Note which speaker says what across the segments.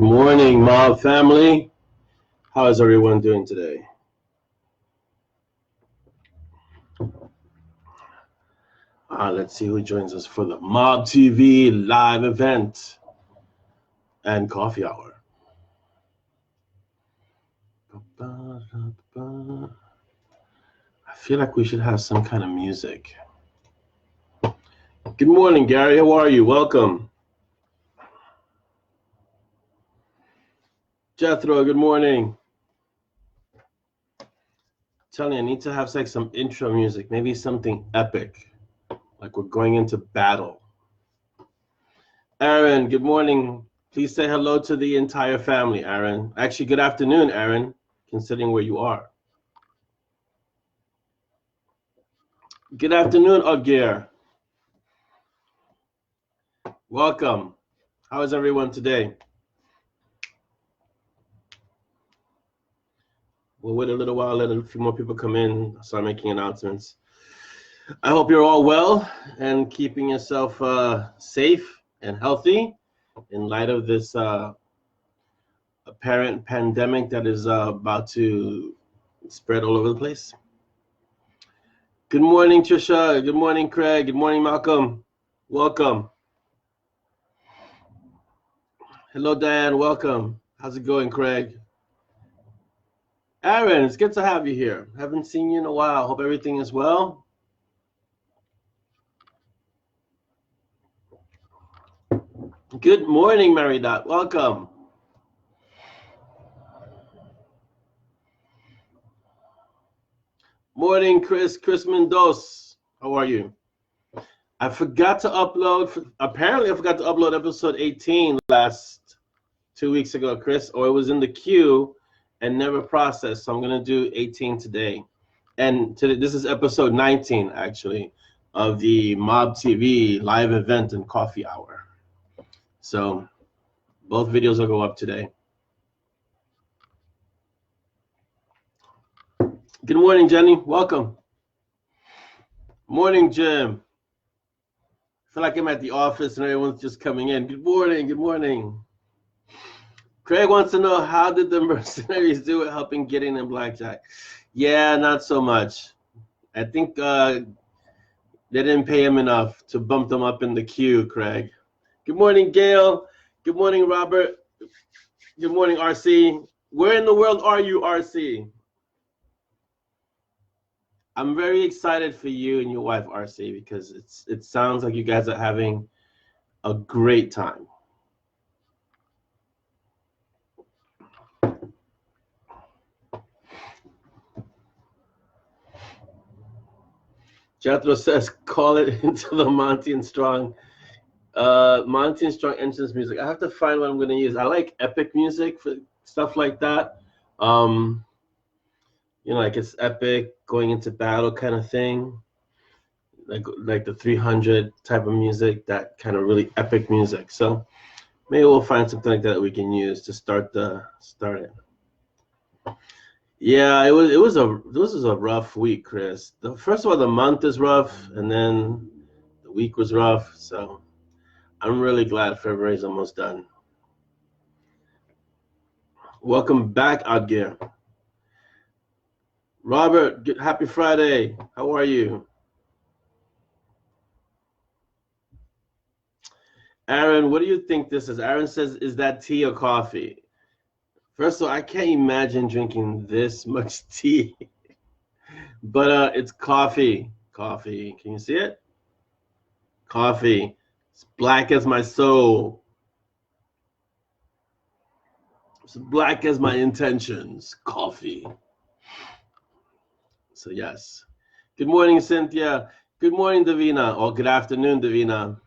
Speaker 1: Morning, mob family. How is everyone doing today? Let's see who joins us for the Mob TV live event and coffee hour. I feel like we should have some kind of music. Good morning, Gary. How are you? Welcome. Jethro, good morning. Telling you, I need to have like some intro music, maybe something epic, like we're going into battle. Aaron, good morning. Please say hello to the entire family, Aaron. Actually, good afternoon, Aaron, considering where you are. Good afternoon, Agir. Welcome. How is everyone today? We'll wait a little while, let a few more people come in, start making announcements. I hope you're all well and keeping yourself safe and healthy in light of this apparent pandemic that is about to spread all over the place. Good morning, Trisha. Good morning, Craig. Good morning, Malcolm. Welcome. Hello, Diane. Welcome. How's it going, Craig? Aaron, it's good to have you here. Haven't seen you in a while. Hope everything is well. Good morning, Mary Dot. Welcome. Morning, Chris Mendoza. How are you? I forgot to upload. Apparently, I forgot to upload episode 18 last 2 weeks ago, Chris, or it was in the queue and never processed. So I'm gonna do 18 today. And today, this is episode 19, actually, of the Mob TV live event and coffee hour. So both videos will go up today. Good morning, Jenny. Welcome. Morning, Jim. I feel like I'm at the office and everyone's just coming in. Good morning. Good morning. Craig wants to know, how did the mercenaries do it helping getting in blackjack? Yeah, not so much. I think they didn't pay him enough to bump them up in the queue, Craig. Good morning, Gail. Good morning, Robert. Good morning, RC. Where in the world are you, RC? I'm very excited for you and your wife, RC, because it sounds like you guys are having a great time. Jethro says, call it into the Monty and Strong. Monty and Strong entrance music. I have to find what I'm going to use. I like epic music for stuff like that. You know, like it's epic, going into battle kind of thing. Like the 300 type of music, that kind of really epic music. So maybe we'll find something like that we can use to start it. Yeah, it was a rough week, Chris. First of all, the month is rough, and then the week was rough. So I'm really glad February's almost done. Welcome back, Adgir. Robert, happy Friday. How are you? Aaron, what do you think this is? Aaron says, is that tea or coffee? First of all, I can't imagine drinking this much tea. But it's coffee. Coffee. Can you see it? Coffee. It's black as my soul. It's black as my intentions. Coffee. So yes. Good morning, Cynthia. Good morning, Davina. Or good afternoon, Davina.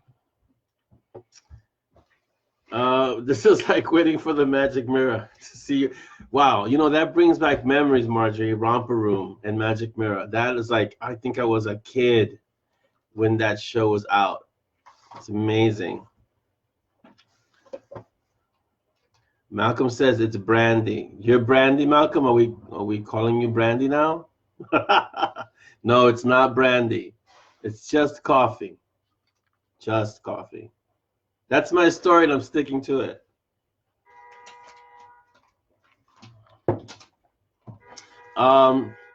Speaker 1: This is like waiting for the magic mirror to see you. Wow, you know, that brings back memories, Marjorie. Romper Room and Magic Mirror. That is like, I think I was a kid when that show was out. It's amazing. Malcolm says it's brandy. You're brandy, Malcolm? Are we calling you brandy now? No, it's not brandy. It's just coffee. Just coffee. That's my story, and I'm sticking to it.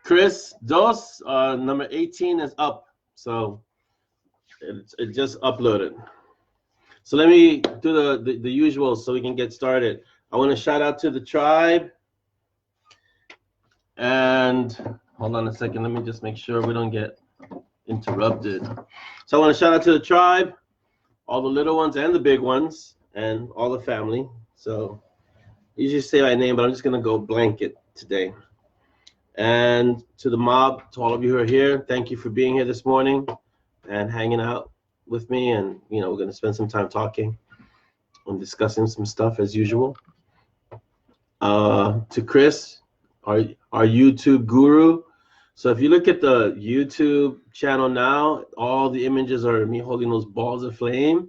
Speaker 1: Chris Dos, number 18 is up. So it just uploaded. So let me do the usual so we can get started. I want to shout out to the tribe. And hold on a second. Let me just make sure we don't get interrupted. So I want to shout out to the tribe, all the little ones and the big ones, and all the family. So I usually say my name, but I'm just going to go blanket today. And to the mob, to all of you who are here, thank you for being here this morning and hanging out with me. And, you know, we're going to spend some time talking and discussing some stuff as usual. To Chris, our YouTube guru. So if you look at the YouTube channel now, all the images are me holding those balls of flame.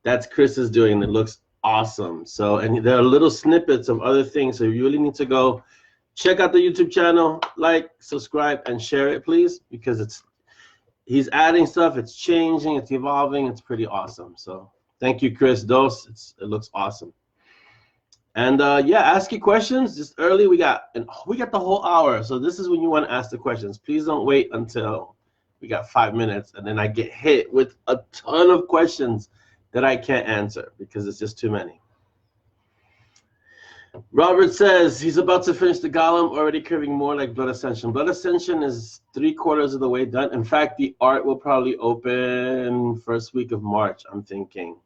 Speaker 1: That's Chris's doing. It looks awesome. So, and there are little snippets of other things. So you really need to go check out the YouTube channel, like, subscribe, and share it, please, because he's adding stuff. It's changing. It's evolving. It's pretty awesome. So thank you, Chris Dos. It looks awesome. And yeah, ask your questions just early. We got the whole hour. So this is when you want to ask the questions. Please don't wait until we got 5 minutes and then I get hit with a ton of questions that I can't answer because it's just too many. Robert says he's about to finish the Golem, already curving more like Blood Ascension. Blood Ascension is 3/4 of the way done. In fact, the art will probably open first week of March, I'm thinking,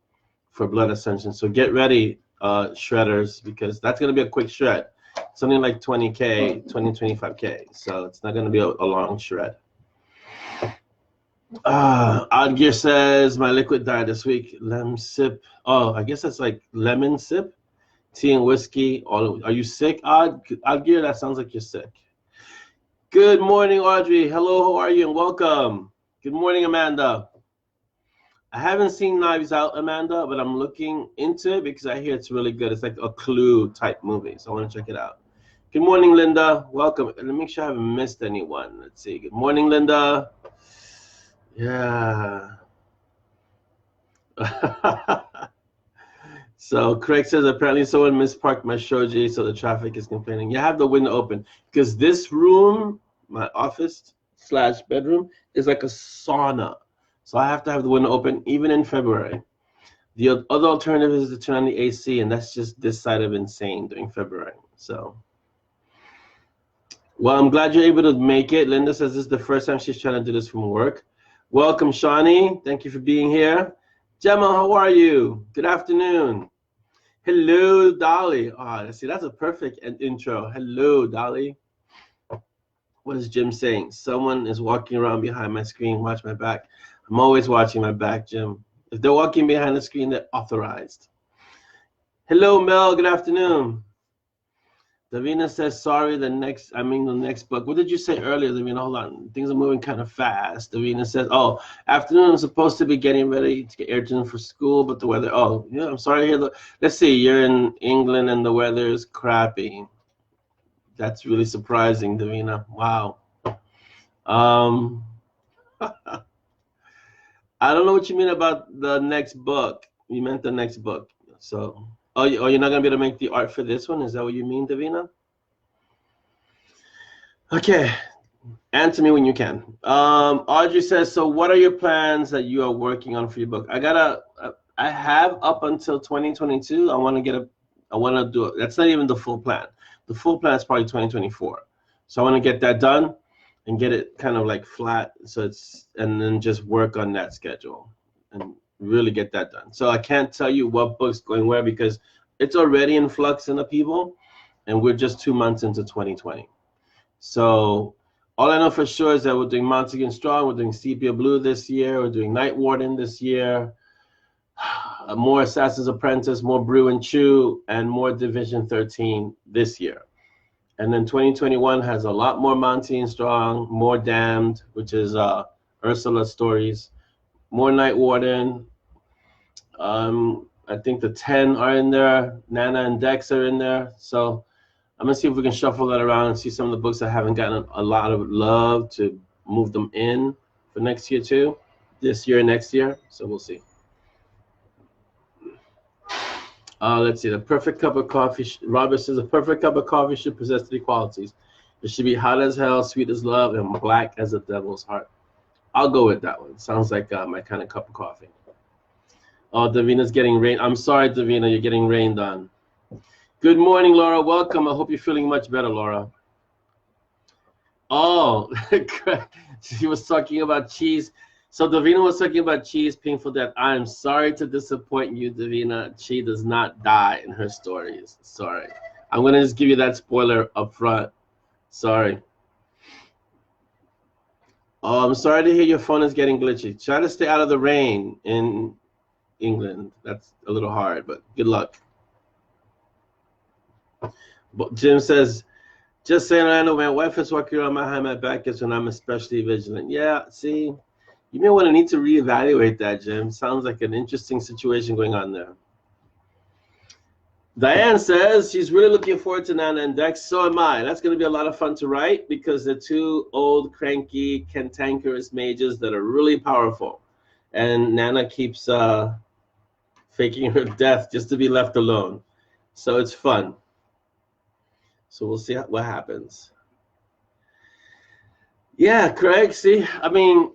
Speaker 1: for Blood Ascension. So get ready, shredders, because that's going to be a quick shred. Something like 20K, 25K. So it's not going to be a long shred. Odd Gear says my liquid died this week. Lemon sip. Oh, I guess that's like lemon sip. Tea and whiskey. Are you sick, Odd Gear? That sounds like you're sick. Good morning, Audrey. Hello, how are you? And welcome. Good morning, Amanda. I haven't seen Knives Out, Amanda, but I'm looking into it because I hear it's really good. It's like a Clue type movie, so I want to check it out. Good morning, Linda. Welcome. Let me make sure I haven't missed anyone. Let's see. Good morning, Linda. Yeah. So Craig says apparently someone misparked my shoji, so the traffic is complaining. You have the window open because this room, my office / bedroom, is like a sauna. So I have to have the window open even in February. The other alternative is to turn on the AC, and that's just this side of insane during February. So, well, I'm glad you're able to make it. Linda says this is the first time she's trying to do this from work. Welcome, Shawnee. Thank you for being here. Gemma, how are you? Good afternoon. Hello, Dolly. Oh, see, that's a perfect intro. Hello, Dolly. What is Jim saying? Someone is walking around behind my screen. Watch my back. I'm always watching my back, Jim. If they're walking behind the screen, they're authorized. Hello, Mel. Good afternoon. Davina says, sorry, the next book. What did you say earlier, Davina? Hold on. Things are moving kind of fast. Davina says, oh, afternoon, I'm supposed to be getting ready to get airtime for school, but the weather, oh, yeah, I'm sorry to hear that. Let's see, you're in England and the weather is crappy. That's really surprising, Davina. Wow. I don't know what you mean about the next book. You meant the next book. So, you're not going to be able to make the art for this one? Is that what you mean, Davina? Okay. Answer me when you can. Audrey says, so what are your plans that you are working on for your book? I have up until 2022. I want to do it. That's not even the full plan. The full plan is probably 2024. So I want to get that done and get it kind of like flat, and then just work on that schedule and really get that done. So I can't tell you what book's going where because it's already in flux in the people, and we're just 2 months into 2020. So all I know for sure is that we're doing Monty and Strong, we're doing Sepia Blue this year, we're doing Night Warden this year, more Assassin's Apprentice, more Brew and Chew, and more Division 13 this year. And then 2021 has a lot more Monty and Strong, more Damned, which is Ursula's stories, more Night Warden. I think the 10 are in there. Nana and Dex are in there. So I'm going to see if we can shuffle that around and see some of the books that haven't gotten a lot of love to move them in for next year too. This year, next year. So we'll see. Let's see. The perfect cup of coffee. Robert says a perfect cup of coffee should possess 3 qualities: It should be hot as hell, sweet as love, and black as the devil's heart. I'll go with that one. Sounds like my kind of cup of coffee. Oh, Davina's getting rained. I'm sorry, Davina, you're getting rained on. Good morning, Laura. Welcome. I hope you're feeling much better, Laura. Oh, she was talking about cheese. So Davina was talking about cheese, painful death. I'm sorry to disappoint you, Davina. She does not die in her stories. Sorry. I'm going to just give you that spoiler up front. Sorry. Oh, I'm sorry to hear your phone is getting glitchy. Try to stay out of the rain in England. That's a little hard, but good luck. But Jim says, just saying, Orlando, my wife is walking around my back is when I'm especially vigilant. Yeah, see, you may want to need to reevaluate that, Jim. Sounds like an interesting situation going on there. Diane says she's really looking forward to Nana and Dex. So am I. That's going to be a lot of fun to write because they're two old, cranky, cantankerous mages that are really powerful. And Nana keeps faking her death just to be left alone. So it's fun. So we'll see what happens. Yeah, Craig, see, I mean,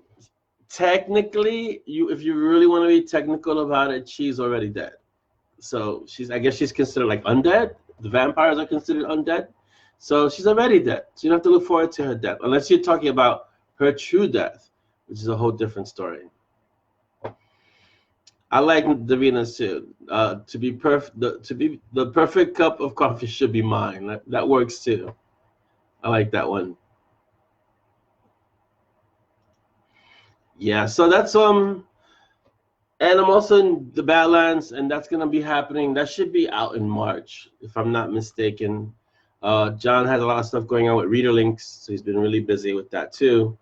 Speaker 1: technically, if you really want to be technical about it, she's already dead. So I guess she's considered like undead. The vampires are considered undead. So she's already dead. So you don't have to look forward to her death, unless you're talking about her true death, which is a whole different story. I like Davina's too. To be the perfect cup of coffee should be mine. That works too. I like that one. Yeah, so that's and I'm also in the Badlands, and that's gonna be happening. That should be out in March, if I'm not mistaken. John has a lot of stuff going on with Reader Links, so he's been really busy with that too.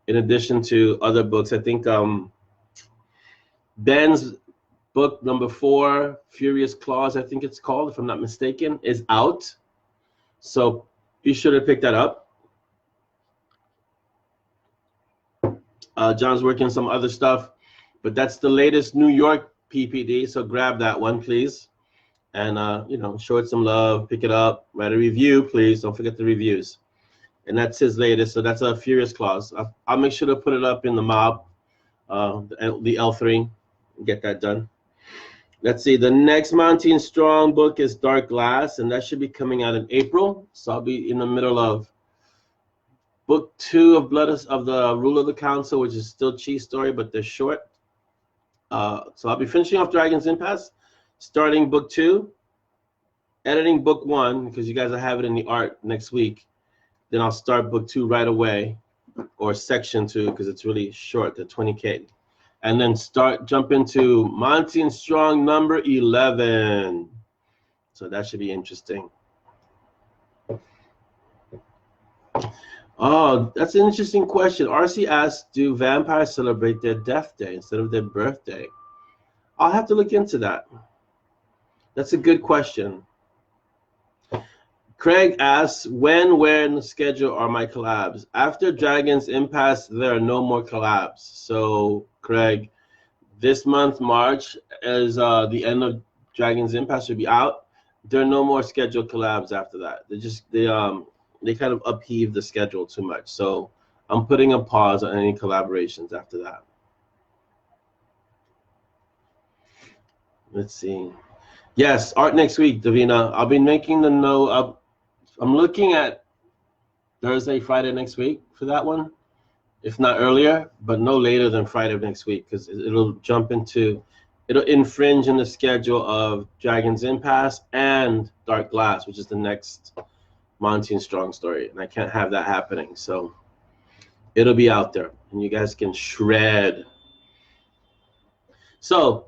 Speaker 1: In addition to other books, I think Ben's book number 4, Furious Claws, I think it's called, if I'm not mistaken, is out. So be sure to pick that up. John's working on some other stuff, but that's the latest New York PPD, so grab that one, please. And, show it some love, pick it up, write a review, please. Don't forget the reviews. And that's his latest, so that's a Furious Claws. I'll make sure to put it up in the mob, the L3, and get that done. Let's see, the next Monty and Strong book is Dark Glass, and that should be coming out in April. So I'll be in the middle of book 2 of of the Rule of the Council, which is still Cheese Story, but they're short. So I'll be finishing off Dragon's Impasse, starting book 2, editing book 1, because you guys will have it in the art next week. Then I'll start book 2 right away, or section 2, because it's really short, the 20K. And then jump into Monty and Strong number 11. So that should be interesting. Oh, that's an interesting question. RC asked, do vampires celebrate their death day instead of their birthday? I'll have to look into that. That's a good question. Craig asks, when, where in the schedule are my collabs? After Dragon's Impasse, there are no more collabs. So, Craig, this month, March, as the end of Dragon's Impasse should be out. There are no more scheduled collabs after that. They kind of upheave the schedule too much. So I'm putting a pause on any collaborations after that. Let's see. Yes, art next week, Davina. I'll be making the note up. I'm looking at Thursday, Friday next week for that one, if not earlier, but no later than Friday of next week, because it'll infringe in the schedule of Dragon's Impasse and Dark Glass, which is the next Monty and Strong story, and I can't have that happening. So it'll be out there, and you guys can shred. So,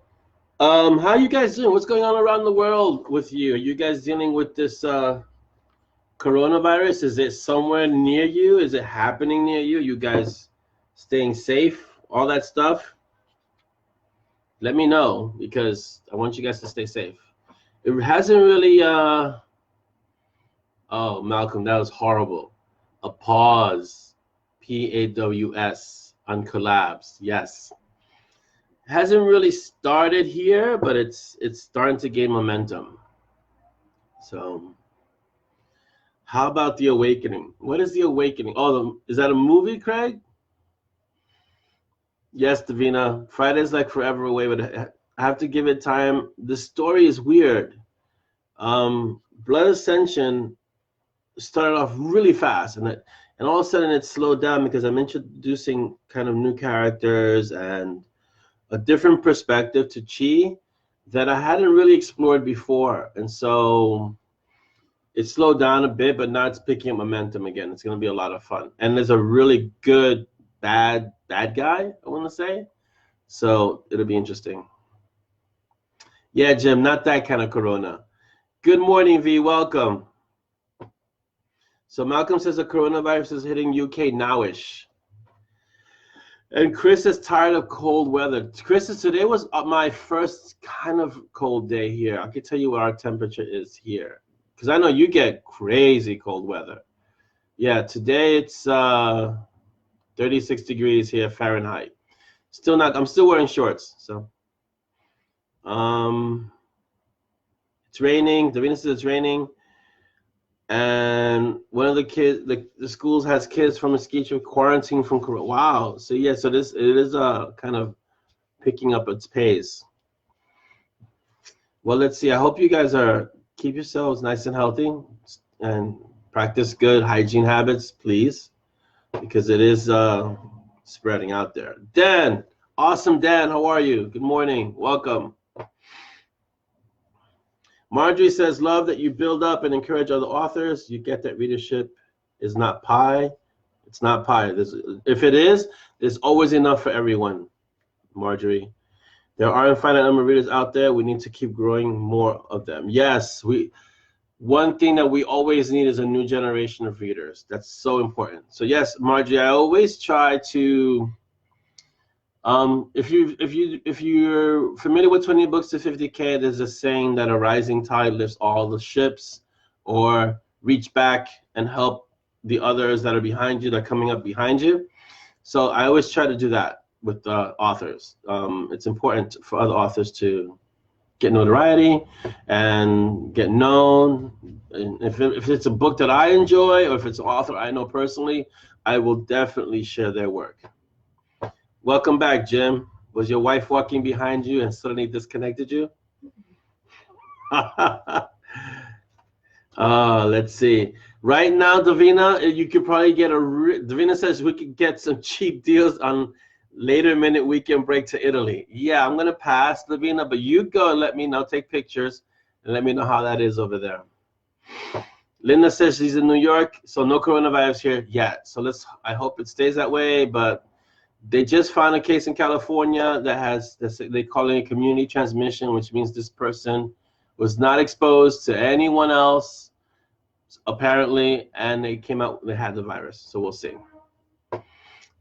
Speaker 1: how are you guys doing? What's going on around the world with you? Are you guys dealing with this coronavirus? Is it somewhere near you? Is it happening near you? You guys staying safe? All that stuff? Let me know, because I want you guys to stay safe. It hasn't really oh, Malcolm, that was horrible. A pause, PAWS, on collabs. Yes. Hasn't really started here, but it's starting to gain momentum. So How about The Awakening? What is The Awakening? Oh, is that a movie, Craig? Yes, Davina. Friday's like forever away, but I have to give it time. The story is weird. Blood Ascension started off really fast, and all of a sudden it slowed down because I'm introducing kind of new characters and a different perspective to Chi that I hadn't really explored before, and so it slowed down a bit, but now it's picking up momentum again. It's going to be a lot of fun, and there's a really good bad guy, I want to say, so it'll be interesting. Yeah, Jim, not that kind of corona. Good morning, V. Welcome. So Malcolm says the coronavirus is hitting UK nowish. And Chris is tired of cold weather. Chris, today was my first kind of cold day here. I can tell you what our temperature is here, because I know you get crazy cold weather. Yeah, today it's 36 degrees here Fahrenheit. Still not. I'm still wearing shorts. So, it's raining. Davina says it's raining. And one of the kids, the schools has kids from a ski trip quarantined from Corona. Wow. So yeah, so it is kind of picking up its pace. Well, let's see. I hope you guys keep yourselves nice and healthy and practice good hygiene habits, please, because it is spreading out there. Dan, awesome, Dan. How are you? Good morning. Welcome. Marjorie says, love that you build up and encourage other authors. You get that readership is not pie. It's not pie. If it is, there's always enough for everyone, Marjorie. There are a finite number of readers out there. We need to keep growing more of them. Yes, one thing that we always need is a new generation of readers. That's so important. So yes, Marjorie, I always try to if you're familiar with 20 books to 50K, there's a saying that a rising tide lifts all the ships, or reach back and help the others that are behind you, that are coming up behind you. So I always try to do that with authors. It's important for other authors to get notoriety and get known. And if it's a book that I enjoy, or if it's an author I know personally, I will definitely share their work. Welcome back, Jim. Was your wife walking behind you and suddenly disconnected you? Let's see. Right now, Davina, you could probably get Davina says we could get some cheap deals on later minute weekend break to Italy. Yeah, I'm going to pass, Davina, but you go and let me know. Take pictures and let me know how that is over there. Linda says she's in New York, so no coronavirus here yet. So I hope it stays that way, but they just found a case in California that has, they call it a community transmission, which means this person was not exposed to anyone else, apparently, and they had the virus. So we'll see.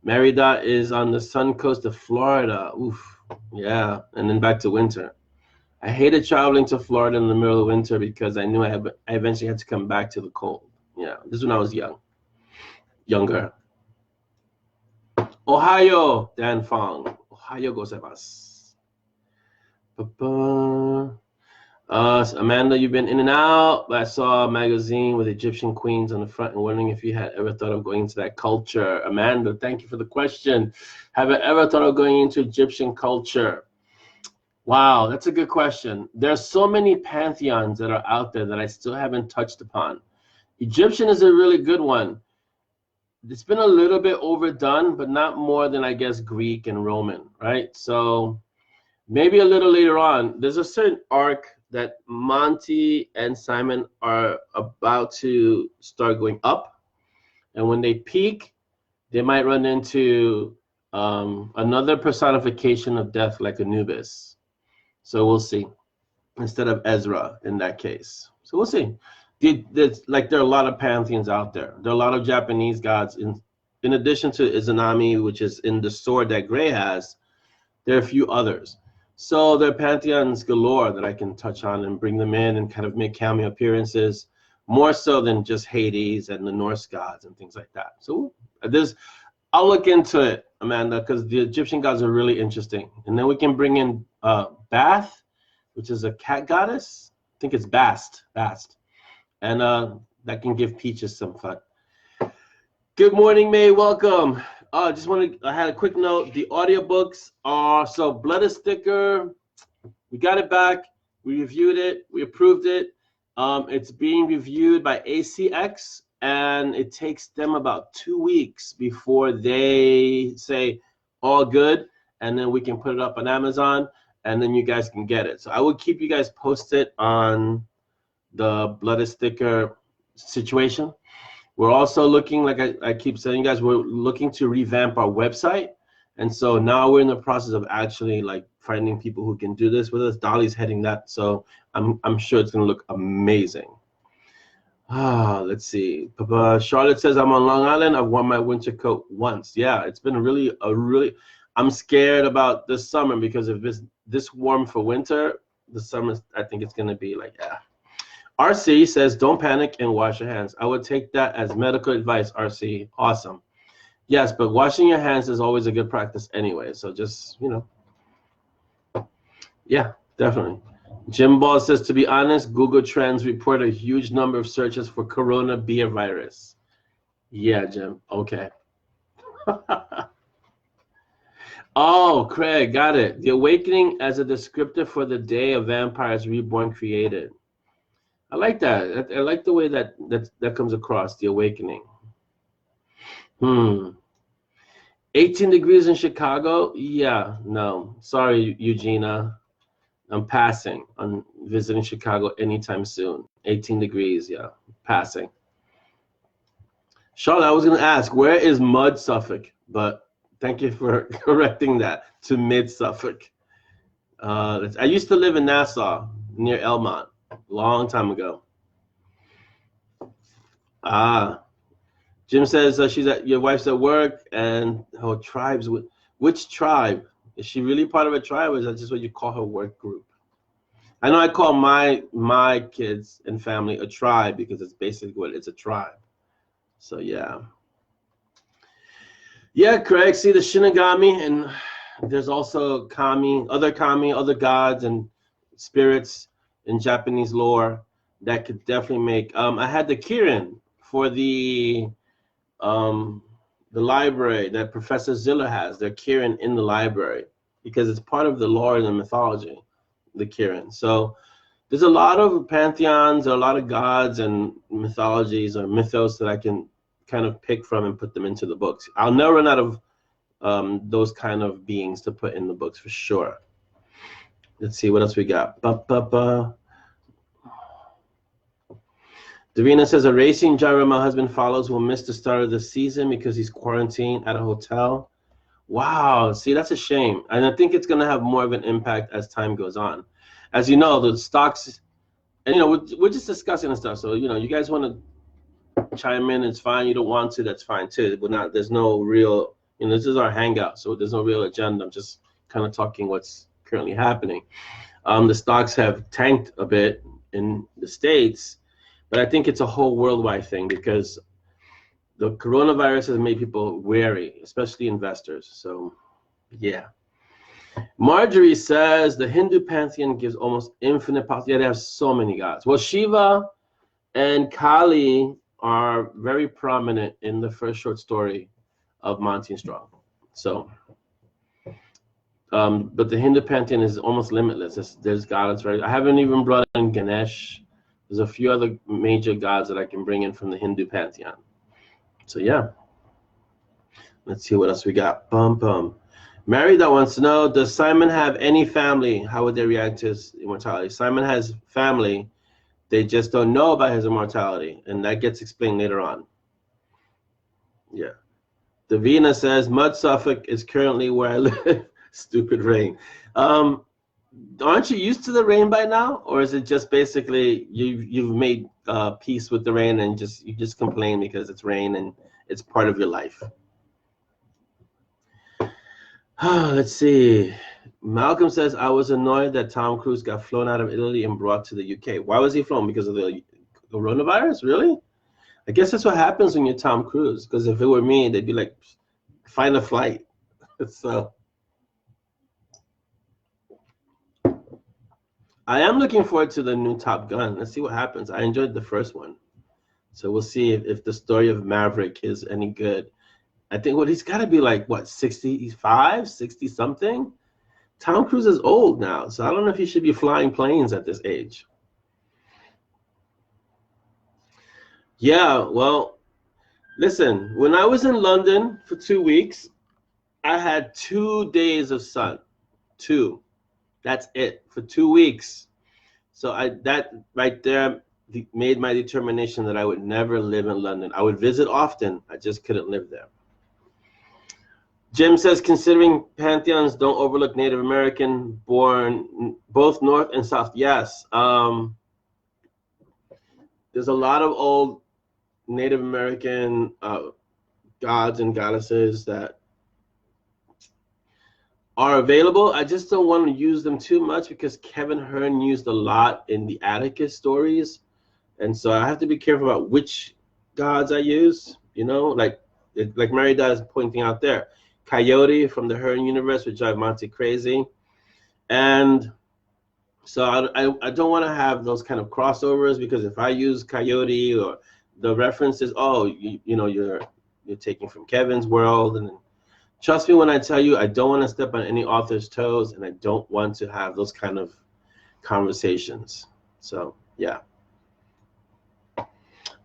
Speaker 1: Merida is on the sun coast of Florida. Oof, yeah, and then back to winter. I hated traveling to Florida in the middle of winter because I knew I eventually had to come back to the cold. Yeah, this is when I was younger. Ohio, Dan Fong. Ohio gozaimasu. Amanda, you've been in and out, but I saw a magazine with Egyptian queens on the front and wondering if you had ever thought of going into that culture. Amanda, thank you for the question. Have I ever thought of going into Egyptian culture? Wow, that's a good question. There's so many pantheons that are out there that I still haven't touched upon. Egyptian is a really good one. It's been a little bit overdone, but not more than, I guess, Greek and Roman, right? So maybe a little later on. There's a certain arc that Monty and Simon are about to start going up. And when they peak, they might run into another personification of death like Anubis. So we'll see. Instead of Ezra in that case. So we'll see. There are a lot of pantheons out there. There are a lot of Japanese gods. In addition to Izanami, which is in the sword that Gray has, there are a few others. So there are pantheons galore that I can touch on and bring them in and kind of make cameo appearances, more so than just Hades and the Norse gods and things like that. So I'll look into it, Amanda, because the Egyptian gods are really interesting. And then we can bring in Bath, which is a cat goddess. I think it's Bast. And that can give Peaches some fun. Good morning, May. Welcome. I had a quick note. The audiobooks are, so Blood is Thicker. We got it back. We reviewed it. We approved it. It's being reviewed by ACX, and it takes them about 2 weeks before they say all good, and then we can put it up on Amazon, and then you guys can get it. So I will keep you guys posted on the Blood is Thicker situation. We're also looking, like I keep saying, guys, we're looking to revamp our website. And so now we're in the process of actually like finding people who can do this with us. Dolly's heading that. So I'm sure it's going to look amazing. Let's see. Charlotte says, I'm on Long Island. I've worn my winter coat once. Yeah, it's been I'm scared about this summer because if it's this warm for winter, the summer, I think it's going to be like, yeah. RC says, don't panic and wash your hands. I would take that as medical advice, RC. Awesome. Yes, but washing your hands is always a good practice anyway. So just, yeah, definitely. Jim Ball says, to be honest, Google Trends report a huge number of searches for corona beer virus. Yeah, Jim. Okay. Oh, Craig, got it. The awakening as a descriptor for the day a vampire's reborn created. I like that. I like the way that comes across, the awakening. 18 degrees in Chicago? Yeah, no. Sorry, Eugenia. I'm passing on visiting Chicago anytime soon. 18 degrees, yeah, passing. Charlotte, I was going to ask, where is Mud, Suffolk? But thank you for correcting that to Mid Suffolk. I used to live in Nassau, near Elmont. Long time ago. Jim says your wife's at work and her tribes. Which tribe? Is she really part of a tribe, or is that just what you call her work group? I know I call my kids and family a tribe because it's basically what it's a tribe. So yeah. Yeah, Craig. See the Shinigami, and there's also other gods and spirits in Japanese lore that could definitely make. I had the Kirin for the library that Professor Ziller has. They're Kirin in the library because it's part of the lore and the mythology, the Kirin. So there's a lot of pantheons, a lot of gods and mythologies or mythos that I can kind of pick from and put them into the books. I'll never run out of those kind of beings to put in the books for sure. Let's see what else we got. Davina says, a racing driver my husband follows will miss the start of the season because he's quarantined at a hotel. Wow, see, that's a shame. And I think it's going to have more of an impact as time goes on. As you know, the stocks, and we're just discussing and stuff. So, you guys want to chime in, it's fine. You don't want to, that's fine too. But there's no real, this is our hangout. So there's no real agenda. I'm just kind of talking what's currently happening. The stocks have tanked a bit in the States, but I think it's a whole worldwide thing because the coronavirus has made people wary, especially investors. So, yeah. Marjorie says the Hindu pantheon gives almost infinite possibilities. Yeah, they have so many gods. Well, Shiva and Kali are very prominent in the first short story of Monty and Strong. So, but the Hindu pantheon is almost limitless. There's gods, right? I haven't even brought in Ganesh. There's a few other major gods that I can bring in from the Hindu pantheon. So yeah. Let's see what else we got. Mary that wants to know, does Simon have any family? How would they react to his immortality? Simon has family. They just don't know about his immortality. And that gets explained later on. Yeah. Davina says, Mud Suffolk is currently where I live. Stupid rain. Aren't you used to the rain by now, or is it just basically you've made peace with the rain and you just complain because it's rain and it's part of your life? Let's see. Malcolm says, I was annoyed that Tom Cruise got flown out of Italy and brought to the UK. Why was he flown? Because of the coronavirus? Really? I guess that's what happens when you're Tom Cruise. Because if it were me, they'd be like, find a flight. So I am looking forward to the new Top Gun. Let's see what happens. I enjoyed the first one. So we'll see if the story of Maverick is any good. I think he's got to be like, what, 65, 60 something? Tom Cruise is old now, so I don't know if he should be flying planes at this age. Yeah, well, listen, when I was in London for 2 weeks, I had 2 days of sun. 2. That's it for 2 weeks. So that right there made my determination that I would never live in London. I would visit often. I just couldn't live there. Jim says, considering pantheons don't overlook Native American born both North and South. Yes. There's a lot of old Native American gods and goddesses that are available. I just don't want to use them too much because Kevin Hearn used a lot in the Atticus stories. And so I have to be careful about which gods I use, like Mary Dad is pointing out there. Coyote from the Hearn universe would drive Monty crazy. And so I don't want to have those kind of crossovers, because if I use Coyote or the references, you're taking from Kevin's world. And trust me when I tell you, I don't want to step on any author's toes, and I don't want to have those kind of conversations. So, yeah.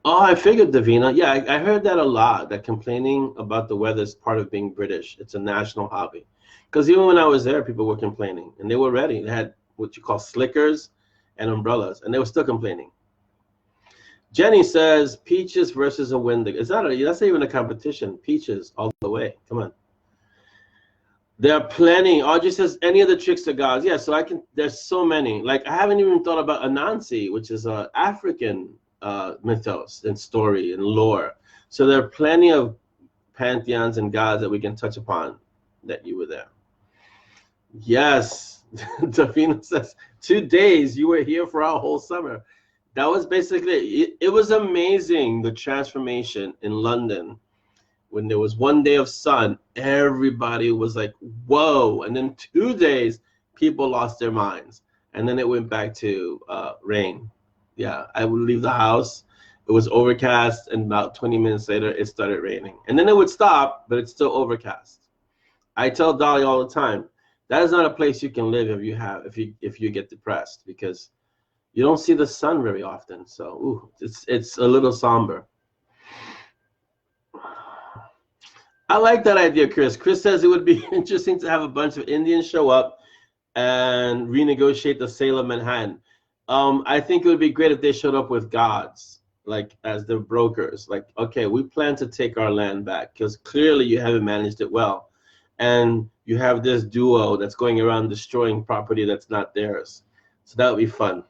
Speaker 1: Oh, I figured, Davina. Yeah, I heard that a lot, that complaining about the weather is part of being British. It's a national hobby. Because even when I was there, people were complaining, and they were ready. They had what you call slickers and umbrellas, and they were still complaining. Jenny says, peaches versus a Wendigo. That's not even a competition. Peaches all the way. Come on. There are plenty. Audrey says, any of the trickster gods. Yeah, so there's so many. Like, I haven't even thought about Anansi, which is an African mythos and story and lore. So there are plenty of pantheons and gods that we can touch upon that you were there. Yes. Davina says, 2 days, you were here for our whole summer. That was basically it was amazing, the transformation in London. When there was 1 day of sun, everybody was like, whoa. And then 2 days, people lost their minds. And then it went back to rain. Yeah, I would leave the house. It was overcast, and about 20 minutes later, it started raining. And then it would stop, but it's still overcast. I tell Dolly all the time, that is not a place you can live if you get depressed, because you don't see the sun very often. So it's a little somber. I like that idea, Chris. Chris says it would be interesting to have a bunch of Indians show up and renegotiate the sale of Manhattan. I think it would be great if they showed up with gods, like as their brokers. Like, okay, we plan to take our land back because clearly you haven't managed it well. And you have this duo that's going around destroying property that's not theirs. So that would be fun.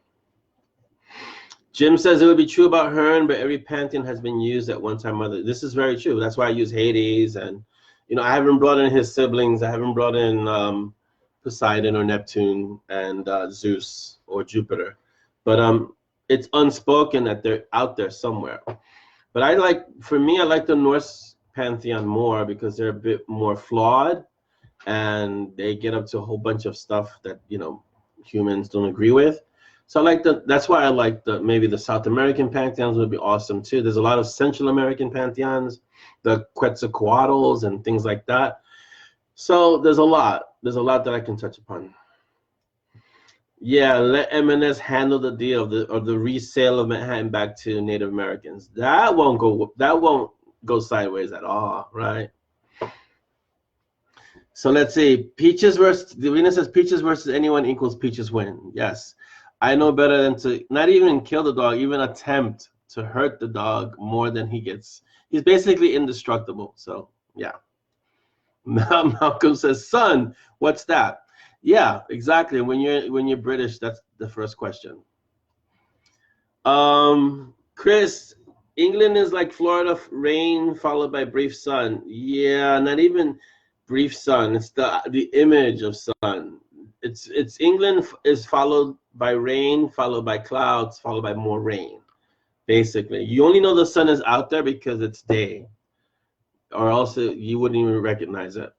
Speaker 1: Jim says it would be true about Hearn, but every pantheon has been used at one time or other. This is very true. That's why I use Hades, and I haven't brought in his siblings. I haven't brought in Poseidon or Neptune and Zeus or Jupiter, but it's unspoken that they're out there somewhere. But I like the Norse pantheon more because they're a bit more flawed, and they get up to a whole bunch of stuff that humans don't agree with. So that's why I like maybe the South American pantheons would be awesome too. There's a lot of Central American pantheons, the Quetzalcoatls and things like that. So there's a lot that I can touch upon. Yeah, let M&S handle the deal of the resale of Manhattan back to Native Americans. That won't go sideways at all, right? So let's see. Davina says peaches versus anyone equals peaches win. Yes. I know better than to not even kill the dog, even attempt to hurt the dog more than he gets. He's basically indestructible. So, yeah. Malcolm says, son, what's that? Yeah, exactly. When you're British, that's the first question. Chris, England is like Florida, rain followed by brief sun. Yeah, not even brief sun. It's the image of sun. It's England is followed by rain, followed by clouds, followed by more rain. Basically, you only know the sun is out there because it's day, or else you wouldn't even recognize it.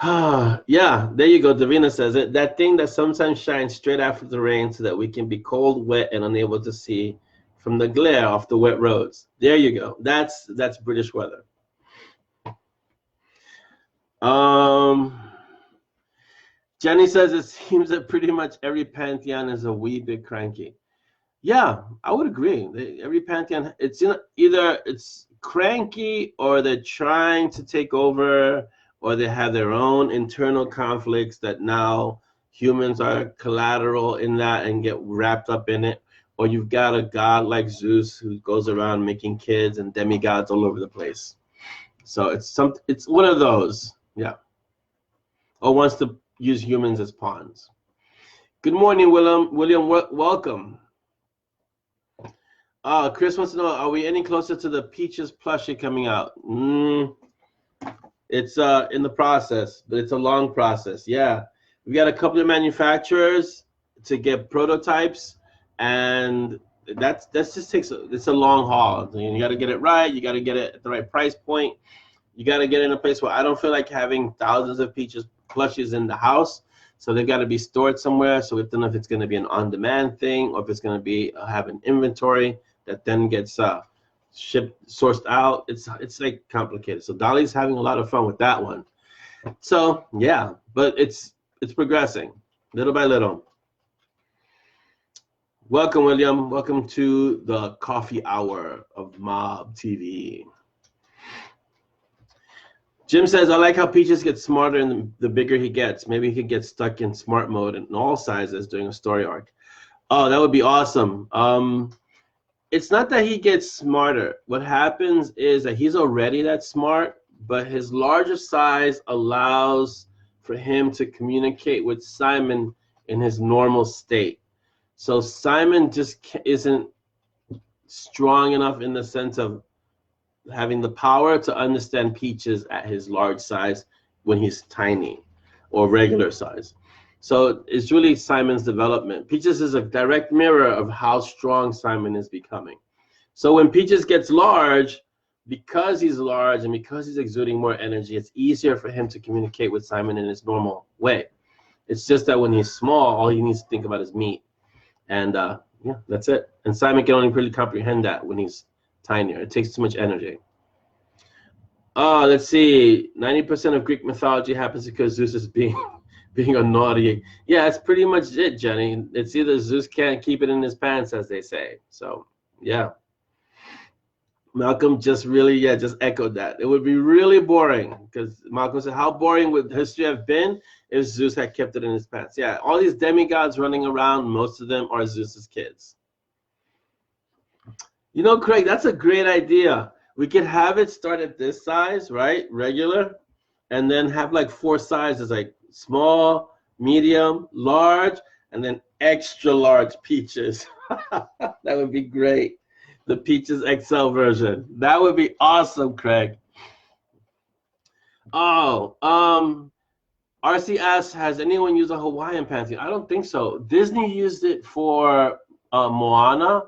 Speaker 1: Yeah, there you go. Davina says it. That thing that sometimes shines straight after the rain so that we can be cold, wet, and unable to see from the glare off the wet roads. There you go. That's British weather. Jenny says it seems that pretty much every pantheon is a wee bit cranky. Yeah, I would agree. Every pantheon, either it's cranky or they're trying to take over, or they have their own internal conflicts that now humans are collateral in that and get wrapped up in it. Or you've got a god like Zeus who goes around making kids and demigods all over the place. So it's one of those, yeah. Or wants to use humans as pawns. Good morning, William. William, welcome. Chris wants to know, are we any closer to the Peaches plushie coming out? It's in the process, but it's a long process. Yeah, we got a couple of manufacturers to get prototypes, and that just takes it's a long haul. You got to get it right. You got to get it at the right price point. You got to get in a place where I don't feel like having thousands of Peaches plushies in the house. So they've got to be stored somewhere. So we don't know if it's going to be an on-demand thing or if it's going to be have an inventory that then gets shipped, sourced out. It's like complicated. So Dolly's having a lot of fun with that one. So yeah, but it's progressing little by little. Welcome, William. Welcome to the coffee hour of Mob TV. Jim says, I like how Peaches gets smarter the bigger he gets. Maybe he could get stuck in smart mode in all sizes during a story arc. Oh, that would be awesome. It's not that he gets smarter. What happens is that he's already that smart, but his larger size allows for him to communicate with Simon in his normal state. So Simon just isn't strong enough in the sense of having the power to understand Peaches at his large size when he's tiny or regular size. So it's really Simon's development. Peaches is a direct mirror of how strong Simon is becoming. So when Peaches gets large, because he's large and because he's exuding more energy, it's easier for him to communicate with Simon in his normal way. It's just that when he's small, all he needs to think about is meat. And yeah, that's it. And Simon can only really comprehend that when he's tinier. It takes too much energy. Let's see. 90% of Greek mythology happens because Zeus is being a naughty. Yeah, that's pretty much it, Jenny. It's either Zeus can't keep it in his pants, as they say. So, yeah. Malcolm just echoed that. It would be really boring because Malcolm said, how boring would history have been if Zeus had kept it in his pants? Yeah, all these demigods running around, most of them are Zeus's kids. You know, Craig, that's a great idea. We could have it start at this size, right? Regular, and then have like 4 sizes, like small, medium, large, and then extra large Peaches. That would be great. The Peaches XL version. That would be awesome, Craig. Oh, RC asks, has anyone used a Hawaiian pantheon? I don't think so. Disney used it for Moana.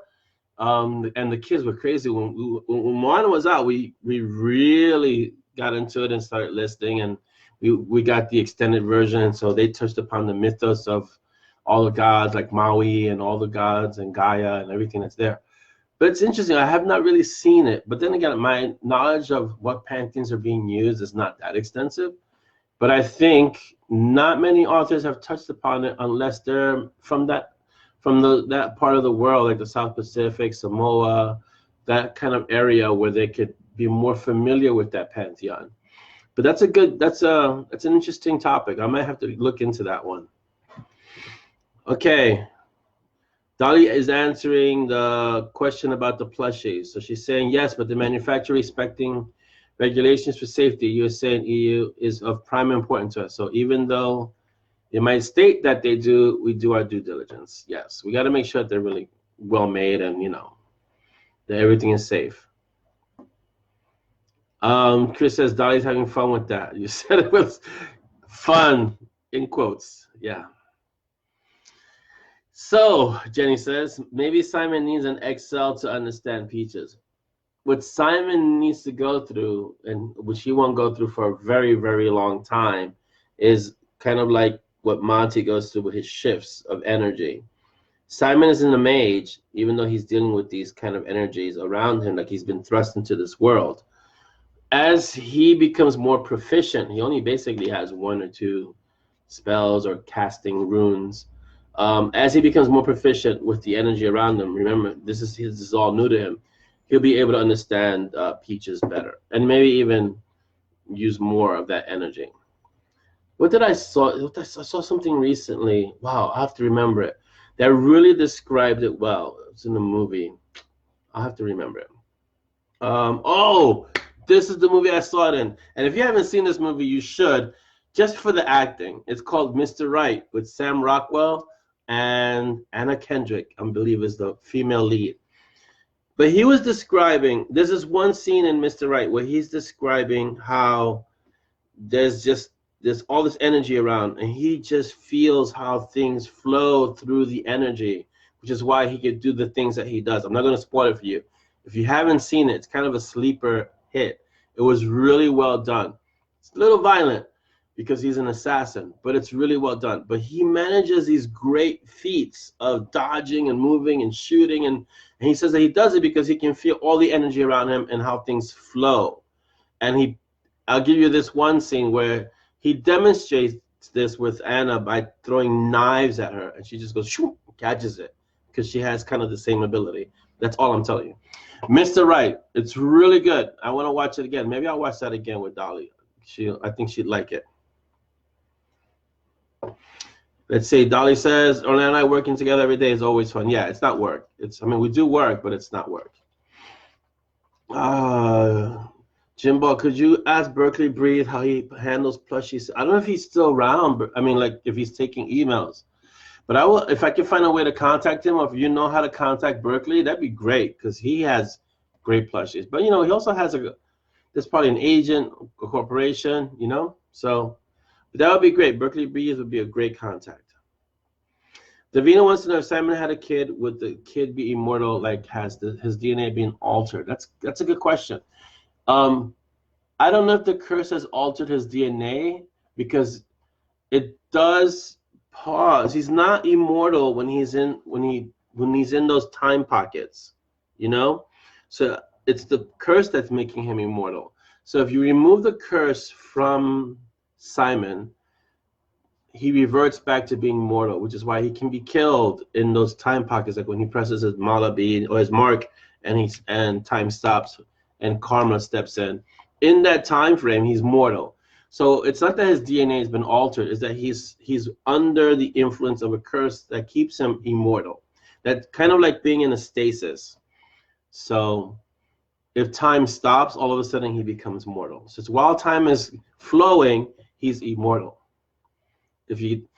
Speaker 1: And the kids were crazy when Moana was out. We really got into it and started listening, and we got the extended version. And so they touched upon the mythos of all the gods, like Maui and all the gods and Gaia and everything that's there. But it's interesting. I have not really seen it. But then again, my knowledge of what pantheons are being used is not that extensive. But I think not many authors have touched upon it unless they're from that part of the world, like the South Pacific, Samoa, that kind of area where they could be more familiar with that pantheon. But that's an interesting topic. I might have to look into that one. Okay. Dolly is answering the question about the plushies. So she's saying yes, but the manufacturer respecting regulations for safety, USA and EU, is of prime importance to us. So even though it might state that we do our due diligence. Yes, we got to make sure that they're really well made and, that everything is safe. Chris says Dolly's having fun with that. You said it was fun, in quotes. Yeah. So Jenny says maybe Simon needs an XL to understand Peaches. What Simon needs to go through, and which he won't go through for a very, very long time, is kind of like what Monty goes through with his shifts of energy. Simon isn't a mage, even though he's dealing with these kind of energies around him, like he's been thrust into this world. As he becomes more proficient, he only basically has 1 or 2 spells or casting runes. As he becomes more proficient with the energy around him, remember, this is all new to him. He'll be able to understand Peaches better, and maybe even use more of that energy. What did I saw? I saw something recently. Wow, I have to remember it. That really described it well. It's in the movie. I have to remember it. Oh, this is the movie I saw it in. And if you haven't seen this movie, you should, just for the acting. It's called Mr. Right with Sam Rockwell and Anna Kendrick, I believe is the female lead. But he was describing, there's this one scene in Mr. Right where he's describing how there's all this energy around, and he just feels how things flow through the energy, which is why he could do the things that he does. I'm not going to spoil it for you. If you haven't seen it, it's kind of a sleeper hit. It was really well done. It's a little violent because he's an assassin, but it's really well done. But he manages these great feats of dodging and moving and shooting, and he says that he does it because he can feel all the energy around him and how things flow. And I'll give you this one scene where he demonstrates this with Anna by throwing knives at her, and she just goes, shoo, catches it, because she has kind of the same ability. That's all I'm telling you. Mr. Right, it's really good. I want to watch it again. Maybe I'll watch that again with Dolly. I think she'd like it. Let's see. Dolly says, Orlando and I working together every day is always fun. Yeah, it's not work. I mean, we do work, but it's not work. Jimbo, could you ask Berkeley Breathe how he handles plushies? I don't know if he's still around, but I mean, like, if he's taking emails. But I will, if I can find a way to contact him, or if you know how to contact Berkeley, that'd be great, because he has great plushies. But, you know, he also has there's probably an agent, a corporation, you know? So that would be great. Berkeley Breathe would be a great contact. Davina wants to know if Simon had a kid, would the kid be immortal, like has his DNA being altered? That's a good question. I don't know if the curse has altered his DNA, because it does pause. He's not immortal when he's in those time pockets, you know? So it's the curse that's making him immortal. So if you remove the curse from Simon, he reverts back to being mortal, which is why he can be killed in those time pockets, like when he presses his mala bead or his mark, and time stops and karma steps in. In that time frame, he's mortal. So it's not that his DNA has been altered; it's that he's under the influence of a curse that keeps him immortal. That's kind of like being in a stasis. So if time stops, all of a sudden he becomes mortal. So while time is flowing, he's immortal. If you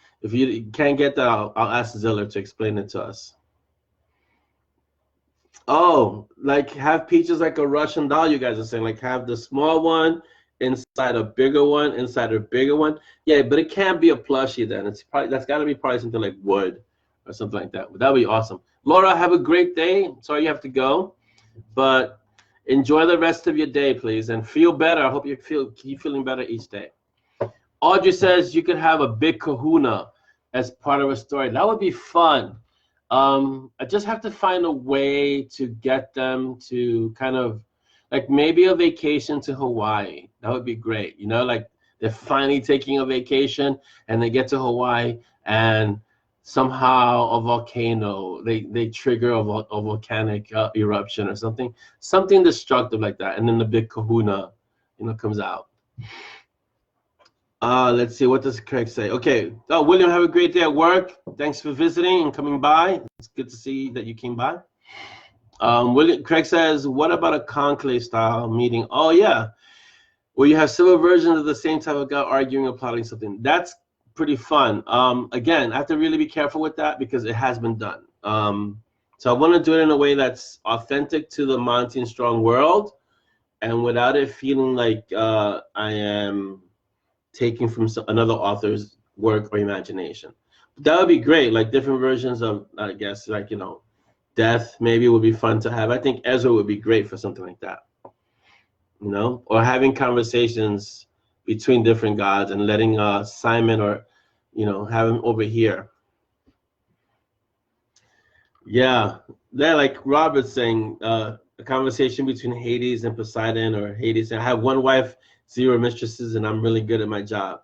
Speaker 1: can't get that, I'll ask Ziller to explain it to us. Oh, like have Peaches like a Russian doll, you guys are saying, like have the small one inside a bigger one, inside a bigger one. Yeah, but it can't be a plushie then. That's got to be probably something like wood or something like that. But that would be awesome. Laura, have a great day. Sorry you have to go, but enjoy the rest of your day, please, and feel better. I hope keep feeling better each day. Audrey says you could have a big kahuna as part of a story. That would be fun. I just have to find a way to get them to kind of, like maybe a vacation to Hawaii. That would be great. You know, like they're finally taking a vacation and they get to Hawaii and somehow a volcano, they trigger a volcanic eruption or something destructive like that. And then the big kahuna, you know, comes out. Let's see, what does Craig say? Okay. Oh, William, have a great day at work. Thanks for visiting and coming by. It's good to see that you came by. Craig says, what about a conclave style meeting? Oh, yeah. Where you have several versions of the same type of guy arguing or plotting something. That's pretty fun. Again, I have to really be careful with that because it has been done. So I want to do it in a way that's authentic to the Monty and Strong world and without it feeling like I am taking from another author's work or imagination. But that would be great, like different versions of, I guess, like, you know, death maybe would be fun to have. I think Ezra would be great for something like that, you know, or having conversations between different gods and letting Simon or, you know, have him over here. Yeah, they're like Robert's saying, a conversation between Hades and Poseidon, or Hades saying, I have one wife, zero mistresses, and I'm really good at my job.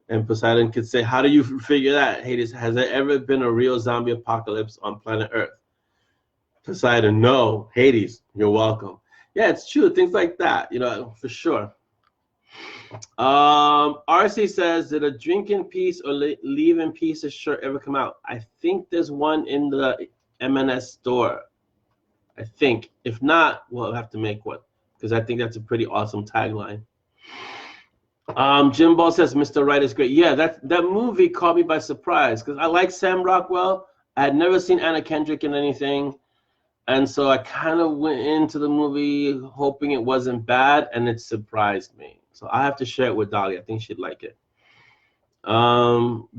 Speaker 1: And Poseidon could say, how do you figure that? Hades, has there ever been a real zombie apocalypse on planet Earth? Poseidon, no. Hades, you're welcome. Yeah, it's true. Things like that, for sure. RC says, did a drink in peace or leave in peace shirt ever come out? I think there's one in the M&S store. I think. If not, we'll have to make one, because I think that's a pretty awesome tagline. Jim Ball says, Mr. Right is great. Yeah, that movie caught me by surprise, because I like Sam Rockwell. I had never seen Anna Kendrick in anything. And so I kind of went into the movie hoping it wasn't bad, and it surprised me. So I have to share it with Dolly. I think she'd like it.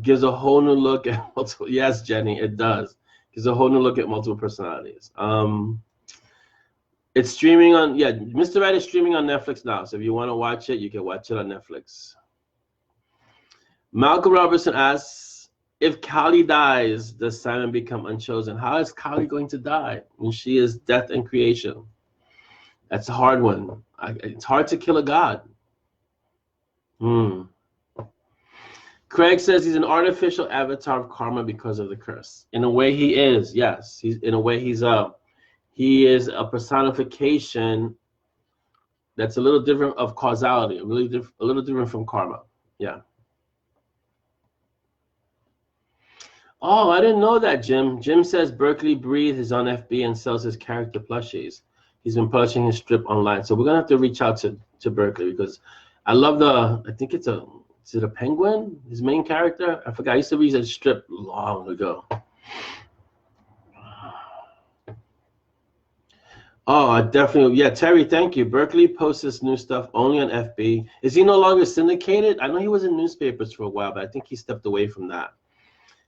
Speaker 1: Gives a whole new look at multiple. Yes, Jenny, it does. Gives a whole new look at multiple personalities. It's streaming on, Mr. Right is streaming on Netflix now. So if you want to watch it, you can watch it on Netflix. Malcolm Robertson asks, if Kali dies, does Simon become unchosen? How is Kali going to die when she is death and creation? That's a hard one. It's hard to kill a god. Craig says he's an artificial avatar of karma because of the curse. In a way, he is. Yes, he is a personification that's a little different of causality, a little different from karma. Yeah. Oh, I didn't know that, Jim. Jim says Berkeley Breathe is on FB and sells his character plushies. He's been publishing his strip online. So we're going to have to reach out to Berkeley, because I love I think is it a penguin? His main character? I forgot. I used to read that strip long ago. Oh, I definitely, yeah, Terry, thank you. Berkeley posts his new stuff only on FB. Is he no longer syndicated? I know he was in newspapers for a while, but I think he stepped away from that.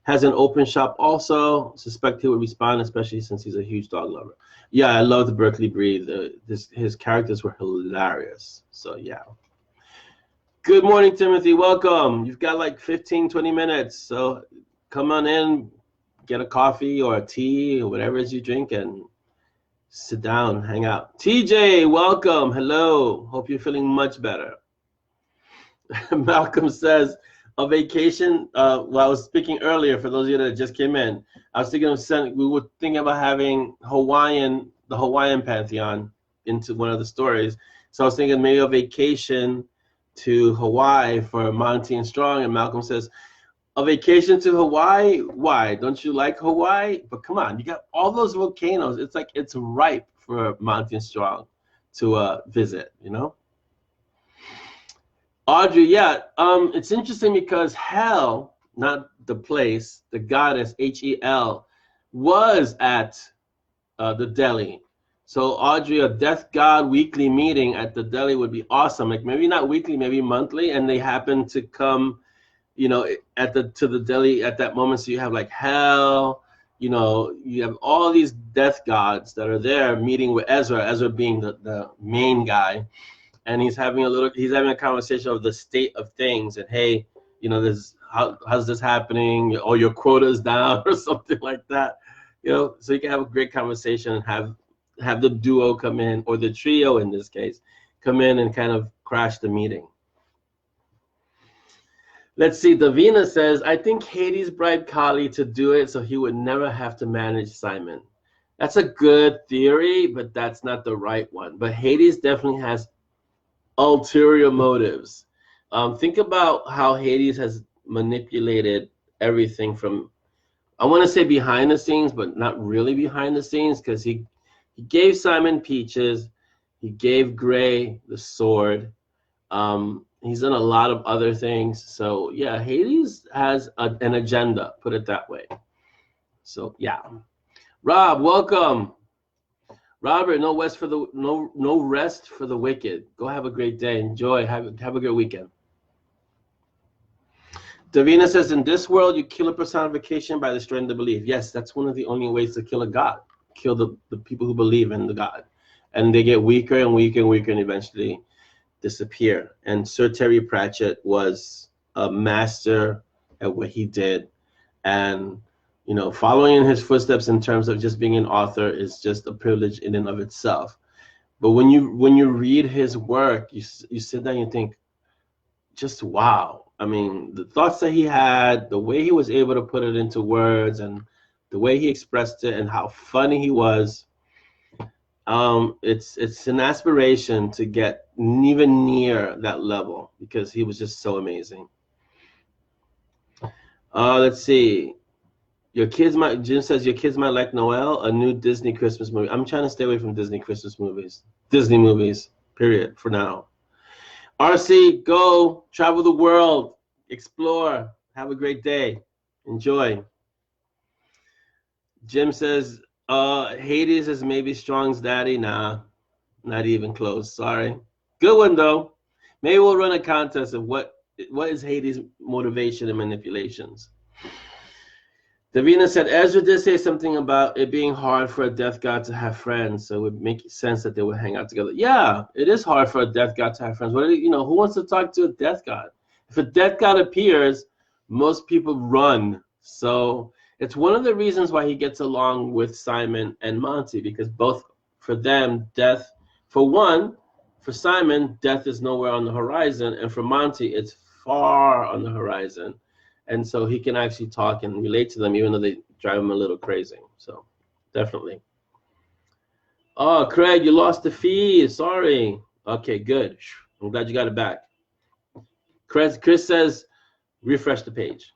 Speaker 1: Has an open shop also. Suspect he would respond, especially since he's a huge dog lover. Yeah, I love the Berkeley Breed. His characters were hilarious. So, yeah. Good morning, Timothy. Welcome. You've got like 15, 20 minutes. So come on in, get a coffee or a tea or whatever it is you drink, and sit down, hang out. TJ, welcome. Hello. Hope you're feeling much better. Malcolm says, a vacation, well, I was speaking earlier, for those of you that just came in, I was thinking of we were thinking about having the Hawaiian pantheon into one of the stories. So I was thinking maybe a vacation to Hawaii for Monty and Strong, and Malcolm says, a vacation to Hawaii? Why? Don't you like Hawaii? But come on, you got all those volcanoes. It's like it's ripe for Monty and Strong to visit, Audrey, yeah, it's interesting because Hel, not the place, the goddess, Hel, was at the deli. So Audrey, a death god weekly meeting at the deli would be awesome. Like maybe not weekly, maybe monthly, and they happen to come, to the deli at that moment. So you have like Hel, you have all these death gods that are there meeting with Ezra being the main guy. And he's having a conversation of the state of things, and hey, how's this happening? Or your quota's down, or something like that. So you can have a great conversation and have the duo come in, or the trio in this case, come in and kind of crash the meeting. Let's see. Davina says, I think Hades bribed Kali to do it so he would never have to manage Simon. That's a good theory, but that's not the right one. But Hades definitely has ulterior motives. Think about how Hades has manipulated everything from, I want to say behind the scenes, but not really behind the scenes, because he gave Simon peaches, he gave Gray the sword. He's done a lot of other things. So yeah, Hades has an agenda, put it that way. So yeah. Rob, welcome. Robert, no rest for the wicked. Go have a great day. Enjoy. Have a good weekend. Davina says, in this world, you kill a personification by destroying the belief. Yes, that's one of the only ways to kill a god. Kill the people who believe in the god. And they get weaker and weaker and weaker and eventually disappear. And Sir Terry Pratchett was a master at what he did. And You know, following in his footsteps in terms of just being an author is just a privilege in and of itself. But when you read his work, you sit there and you think, just wow. I mean, the thoughts that he had, the way he was able to put it into words, and the way he expressed it, and how funny he was. It's an aspiration to get even near that level because he was just so amazing. Let's see. Jim says your kids might like Noel, a new Disney Christmas movie. I'm trying to stay away from Disney Christmas movies, Disney movies, period, for now. RC, go, travel the world, explore, have a great day, enjoy. Jim says, Hades is maybe Strong's daddy. Nah, not even close, sorry. Good one, though. Maybe we'll run a contest of what is Hades' motivation and manipulations. Davina said, Ezra did say something about it being hard for a death god to have friends, so it would make sense that they would hang out together. Yeah, it is hard for a death god to have friends. You know, who wants to talk to a death god? If a death god appears, most people run. So it's one of the reasons why he gets along with Simon and Monty, because both, for them, death, for Simon, death is nowhere on the horizon, and for Monty, it's far on the horizon. And so he can actually talk and relate to them, even though they drive him a little crazy. So definitely. Oh, Craig, you lost the feed. Sorry. Okay, good. I'm glad you got it back. Chris says, refresh the page.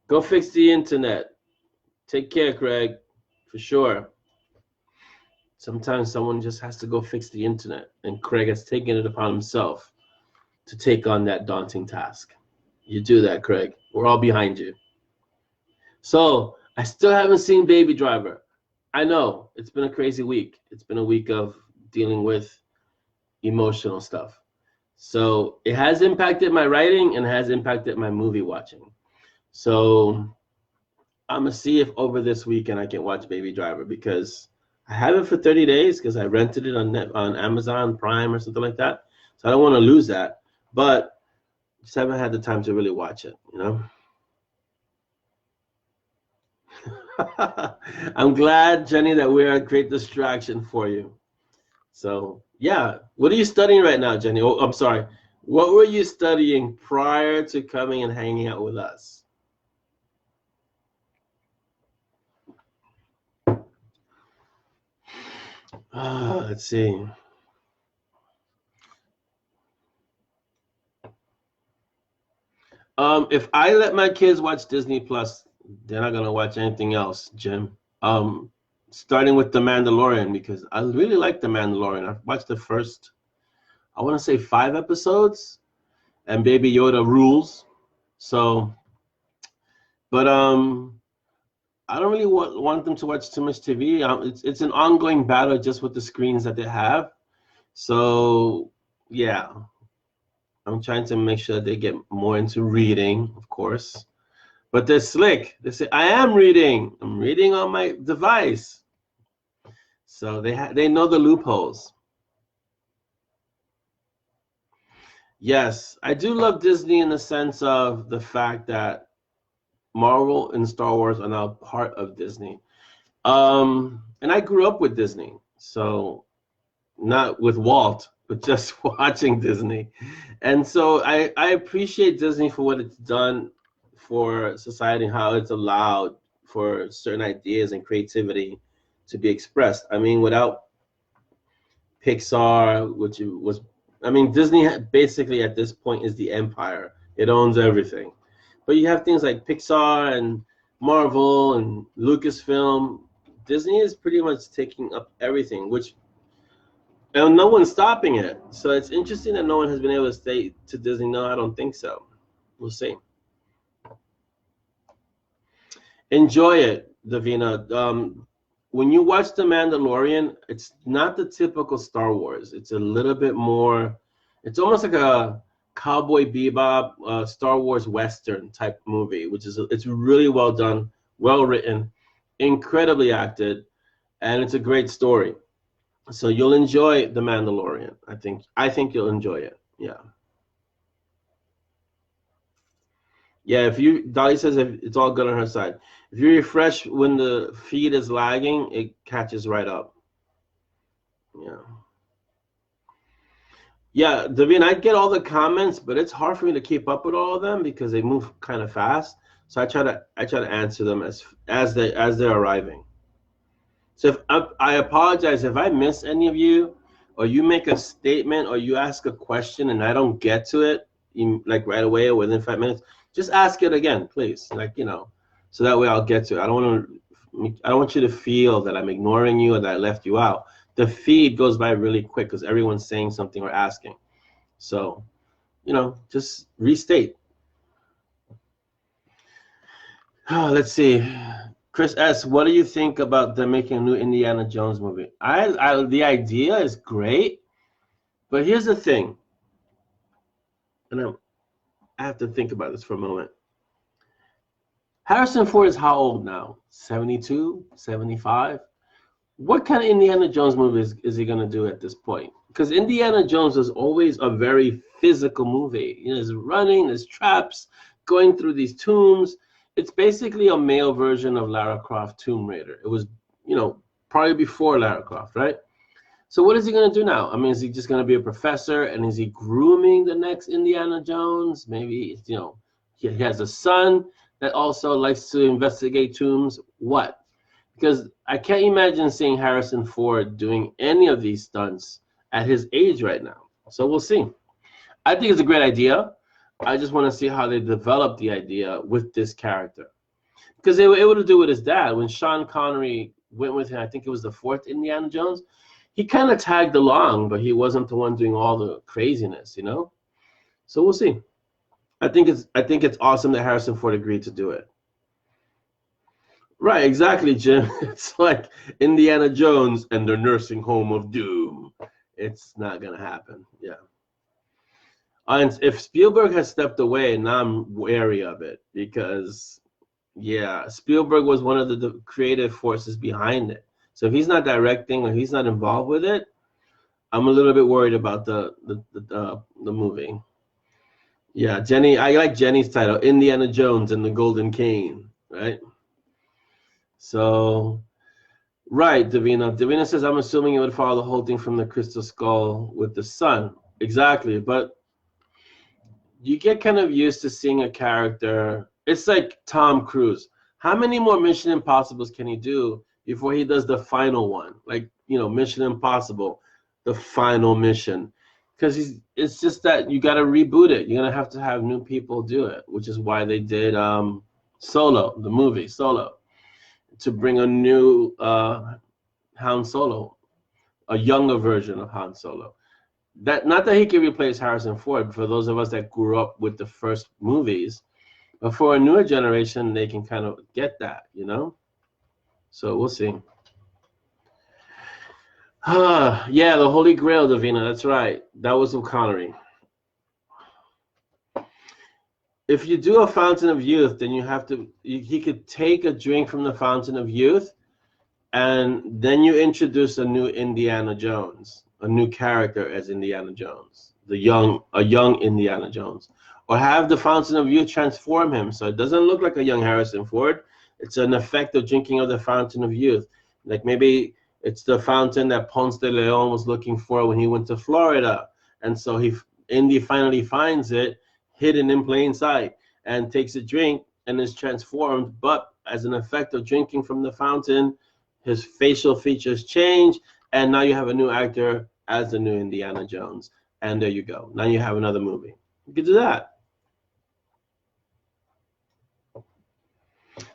Speaker 1: Go fix the internet. Take care, Craig, for sure. Sometimes someone just has to go fix the internet, and Craig has taken it upon himself to take on that daunting task. You do that, Craig. We're all behind you. So I still haven't seen Baby Driver. I know it's been a crazy week. It's been a week of dealing with emotional stuff. So it has impacted my writing and has impacted my movie watching. So I'm going to see if over this weekend I can watch Baby Driver, because I have it for 30 days because I rented it on Amazon Prime or something like that. So I don't want to lose that. But just haven't had the time to really watch it, you know? I'm glad, Jenny, that we're a great distraction for you. So, yeah. What are you studying right now, Jenny? Oh, I'm sorry. What were you studying prior to coming and hanging out with us? Let's see. If I let my kids watch Disney Plus, they're not gonna watch anything else, Jim. Starting with The Mandalorian, because I really like The Mandalorian. I've watched the first, I want to say 5 episodes, and Baby Yoda rules. So, but I don't really want them to watch too much TV. It's an ongoing battle just with the screens that they have. So, yeah, I'm trying to make sure they get more into reading, of course. But they're slick. They say, I am reading. I'm reading on my device. So they know the loopholes. Yes, I do love Disney in the sense of the fact that Marvel and Star Wars are now part of Disney. And I grew up with Disney, so not with Walt, but just watching Disney. And so I appreciate Disney for what it's done for society and how it's allowed for certain ideas and creativity to be expressed. I mean, without Pixar, which was, I mean, Disney basically at this point is the empire. It owns everything. But you have things like Pixar and Marvel and Lucasfilm. Disney is pretty much taking up everything, which, and no one's stopping it. So it's interesting that no one has been able to say to Disney, no, I don't think so. We'll see. Enjoy it, Davina. When you watch The Mandalorian, it's not the typical Star Wars. It's a little bit more, it's almost like a Cowboy Bebop, Star Wars Western type movie, which is, it's really well done, well written, incredibly acted, and it's a great story. So you'll enjoy The Mandalorian. I think you'll enjoy it. Yeah. Yeah, if you, Dolly says if it's all good on her side. If you refresh when the feed is lagging, it catches right up. Yeah. Yeah, Davina, I get all the comments, but it's hard for me to keep up with all of them because they move kind of fast. So I try to answer them as they're arriving. So if I apologize if I miss any of you, or you make a statement, or you ask a question and I don't get to it, like right away or within 5 minutes. Just ask it again, please. Like so that way I'll get to it. I don't want you to feel that I'm ignoring you or that I left you out. The feed goes by really quick because everyone's saying something or asking. So just restate. Let's see. Chris S., what do you think about them making a new Indiana Jones movie? The idea is great, but here's the thing, and I have to think about this for a moment. Harrison Ford is how old now? 72, 75? What kind of Indiana Jones movie is he going to do at this point? Because Indiana Jones was always a very physical movie. There's running, there's traps, going through these tombs. It's basically a male version of Lara Croft Tomb Raider. It was, probably before Lara Croft, right? So what is he going to do now? I mean, is he just going to be a professor, and is he grooming the next Indiana Jones? Maybe, he has a son that also likes to investigate tombs. What? Because I can't imagine seeing Harrison Ford doing any of these stunts at his age right now. So we'll see. I think it's a great idea. I just want to see how they develop the idea with this character. Because they were able to do with his dad. When Sean Connery went with him, I think it was the fourth Indiana Jones, he kind of tagged along, but he wasn't the one doing all the craziness, So we'll see. I think it's awesome that Harrison Ford agreed to do it. Right, exactly, Jim. It's like Indiana Jones and the nursing home of doom. It's not gonna happen. Yeah. And if Spielberg has stepped away, now I'm wary of it because, yeah, Spielberg was one of the creative forces behind it. So if he's not directing or he's not involved with it, I'm a little bit worried about the movie. Yeah, Jenny, I like Jenny's title, Indiana Jones and the Golden Cane, right? So, right, Davina. Davina says, I'm assuming it would follow the whole thing from the Crystal Skull with the sun. Exactly, but you get kind of used to seeing a character. It's like Tom Cruise. How many more Mission Impossibles can he do before he does the final one? Like, Mission Impossible, the final mission. Because it's just that you got to reboot it. You're going to have new people do it, which is why they did Solo, the movie Solo, to bring a new Han Solo, a younger version of Han Solo. That not that he can replace Harrison Ford, but for those of us that grew up with the first movies, but for a newer generation, they can kind of get that, So we'll see. Yeah, the Holy Grail, Davina. That's right. That was O'Connery. If you do a Fountain of Youth, then he could take a drink from the Fountain of Youth, and then you introduce a new Indiana Jones, a new character as Indiana Jones, a young Indiana Jones, or have the Fountain of Youth transform him so it doesn't look like a young Harrison Ford. It's an effect of drinking of the Fountain of Youth. Like maybe it's the fountain that Ponce de Leon was looking for when he went to Florida, and so Indy finally finds it hidden in plain sight and takes a drink and is transformed. But as an effect of drinking from the fountain, his facial features change, and now you have a new actor as the new Indiana Jones. And there you go. Now you have another movie. You could do that.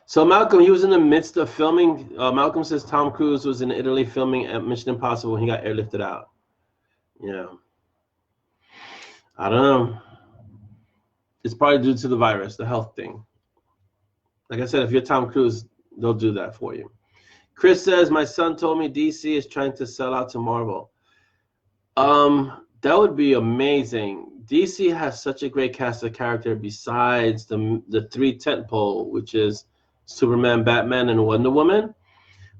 Speaker 1: So Malcolm, he was in the midst of filming. Malcolm says Tom Cruise was in Italy filming at Mission Impossible when he got airlifted out. Yeah. I don't know. It's probably due to the virus, the health thing. Like I said, if you're Tom Cruise, they'll do that for you. Chris says, my son told me DC is trying to sell out to Marvel. That would be amazing. DC has such a great cast of character besides the three tentpole, which is Superman, Batman, and Wonder Woman.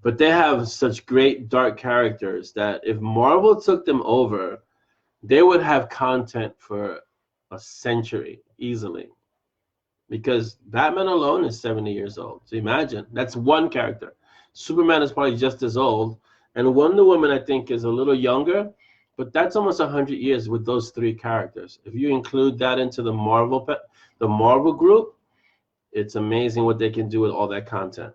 Speaker 1: But they have such great dark characters that if Marvel took them over, they would have content for a century easily. because Batman alone is 70 years old. So imagine, that's one character. Superman is probably just as old, and Wonder Woman, I think, is a little younger, but that's almost 100 years with those three characters. If you include that into the Marvel group, it's amazing what they can do with all that content.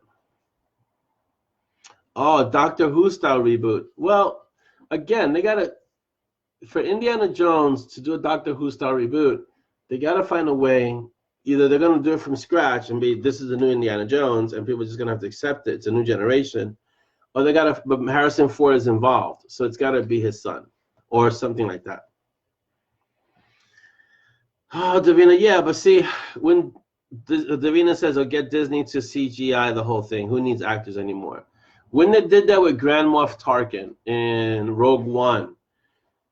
Speaker 1: Oh, Doctor Who style reboot. Well, again, they gotta, for Indiana Jones to do a Doctor Who style reboot, they gotta find a way. Either they're gonna do it from scratch and be, this is the new Indiana Jones, and people are just gonna have to accept it. It's a new generation, or they gotta. But Harrison Ford is involved, so it's gotta be his son, or something like that. Oh, Davina, yeah, but see, when Davina says, "Oh, get Disney to CGI the whole thing. Who needs actors anymore?" When they did that with Grand Moff Tarkin in Rogue One,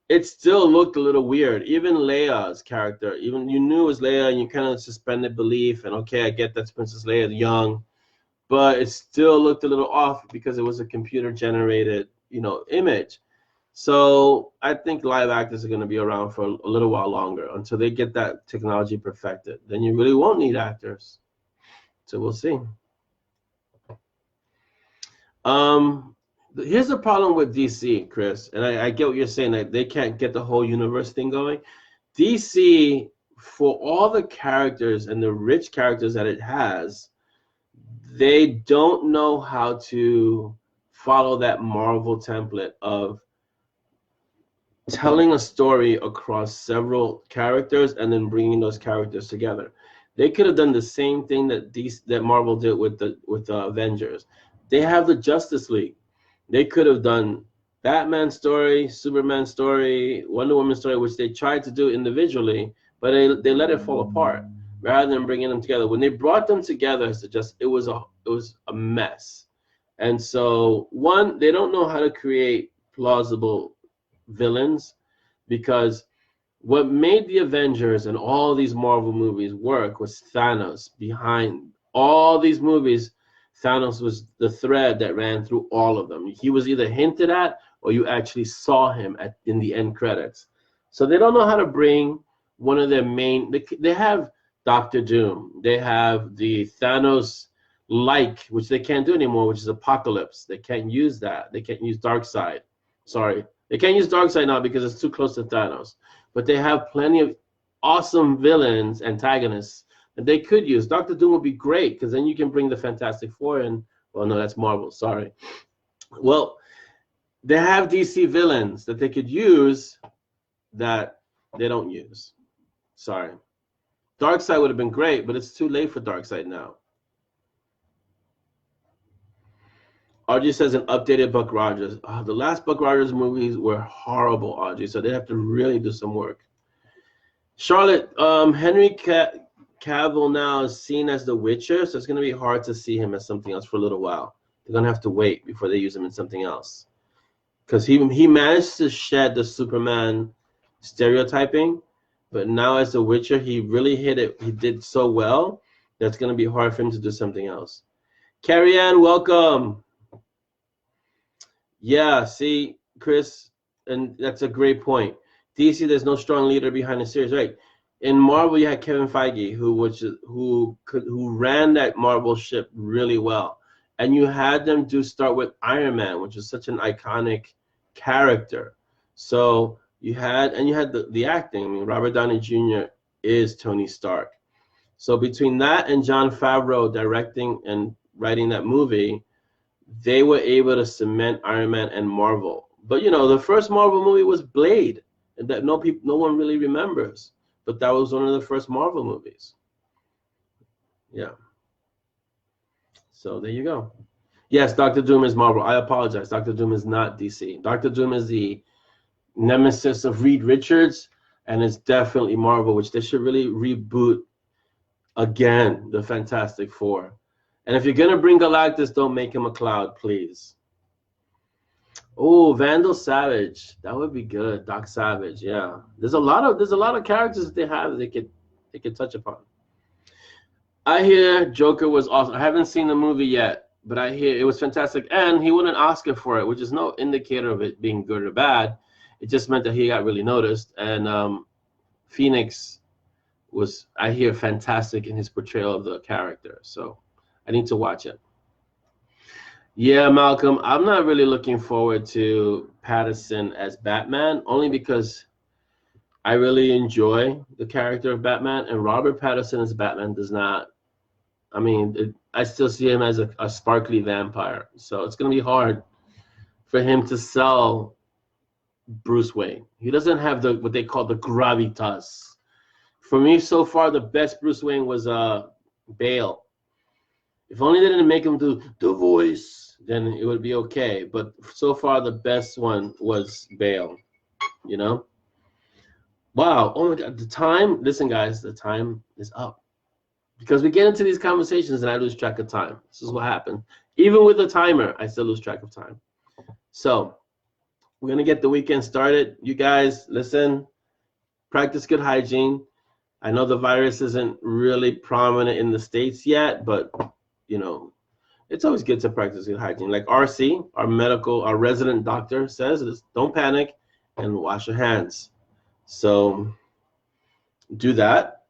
Speaker 1: it still looked a little weird. Even Leia's character, even you knew it was Leia, and you kind of suspended belief. And okay, I get that's Princess Leia young, but it still looked a little off because it was a computer-generated, image. So I think live actors are going to be around for a little while longer until they get that technology perfected. Then you really won't need actors. So we'll see. Here's the problem with DC, Chris, and I get what you're saying, that they can't get the whole universe thing going. DC, for all the characters and the rich characters that it has, they don't know how to follow that Marvel template of telling a story across several characters and then bringing those characters together. They could have done the same thing that Marvel did with the Avengers. They have the Justice League. They could have done Batman story, Superman story, Wonder Woman story, which they tried to do individually, but they let it fall apart rather than bringing them together. When they brought them together, it was a mess. And so, one, they don't know how to create plausible villains, because what made the Avengers and all these Marvel movies work was Thanos. Behind all these movies, Thanos was the thread that ran through all of them. He was either hinted at or you actually saw him in the end credits. So they don't know how to bring one of their main. They have Doctor Doom. They have the Thanos-like, which they can't do anymore, which is Apocalypse. They can't use that. They can't use Darkseid. Sorry. They can't use Darkseid now because it's too close to Thanos. But they have plenty of awesome villains, antagonists, that they could use. Doctor Doom would be great, because then you can bring the Fantastic Four in. Well, no, that's Marvel. Sorry. Well, they have DC villains that they could use that they don't use. Sorry. Darkseid would have been great, but it's too late for Darkseid now. Audrey says an updated Buck Rogers. Oh, the last Buck Rogers movies were horrible, Audrey, so they have to really do some work. Charlotte, Henry Cavill now is seen as the Witcher, so it's going to be hard to see him as something else for a little while. They're going to have to wait before they use him in something else. Because he managed to shed the Superman stereotyping, but now as the Witcher, he really hit it. He did so well that it's going to be hard for him to do something else. Carrie Ann, welcome. Yeah, see, Chris, and that's a great point. DC, there's no strong leader behind the series, right? In Marvel, you had Kevin Feige, who ran that Marvel ship really well, and you had them start with Iron Man, which is such an iconic character. So you had the acting. I mean, Robert Downey Jr. is Tony Stark. So between that and Jon Favreau directing and writing that movie, they were able to cement Iron Man and Marvel. But the first Marvel movie was Blade, and that no one really remembers. But that was one of the first Marvel movies. Yeah. So there you go. Yes, Doctor Doom is Marvel. I apologize. Doctor Doom is not DC. Doctor Doom is the nemesis of Reed Richards, and it's definitely Marvel, which they should really reboot again, the Fantastic Four. And if you're going to bring Galactus, don't make him a cloud, please. Oh, Vandal Savage. That would be good. Doc Savage, yeah. There's a lot of characters that they have that they could touch upon. I hear Joker was awesome. I haven't seen the movie yet, but I hear it was fantastic. And he won an Oscar for it, which is no indicator of it being good or bad. It just meant that he got really noticed. And Phoenix was, I hear, fantastic in his portrayal of the character. So I need to watch it. Yeah, Malcolm, I'm not really looking forward to Pattinson as Batman, only because I really enjoy the character of Batman, and Robert Pattinson as Batman does not. I mean, I still see him as a sparkly vampire, so it's going to be hard for him to sell Bruce Wayne. He doesn't have the what they call the gravitas. For me, so far, the best Bruce Wayne was Bale. If only they didn't make him do the voice, then it would be okay. But so far, the best one was Bale. You know? Wow. Oh my God. The time. Listen, guys. The time is up. Because we get into these conversations and I lose track of time. This is what happened. Even with the timer, I still lose track of time. So we're going to get the weekend started. You guys, listen. Practice good hygiene. I know the virus isn't really prominent in the States yet, but, you know, it's always good to practice good hygiene. Like RC, our resident doctor says, don't panic and wash your hands. So do that.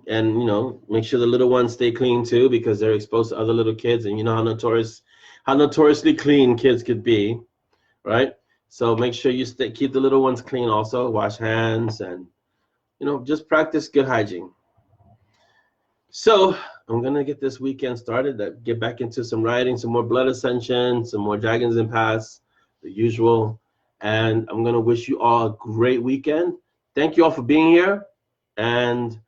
Speaker 1: And, you know, make sure the little ones stay clean too, because they're exposed to other little kids. And you know how notoriously clean kids could be, right? So make sure you keep the little ones clean also. Wash hands and, you know, just practice good hygiene. So I'm going to get this weekend started, get back into some writing, some more Blood Ascension, some more Dragons and Paths, the usual. And I'm going to wish you all a great weekend. Thank you all for being here. And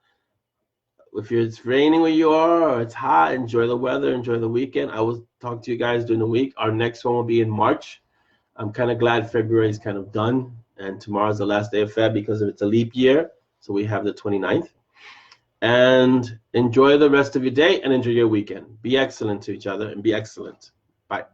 Speaker 1: if it's raining where you are or it's hot, enjoy the weather, enjoy the weekend. I will talk to you guys during the week. Our next one will be in March. I'm kind of glad February is kind of done. And tomorrow's the last day of Feb because it's a leap year. So we have the 29th. And enjoy the rest of your day and enjoy your weekend. Be excellent to each other and be excellent. Bye.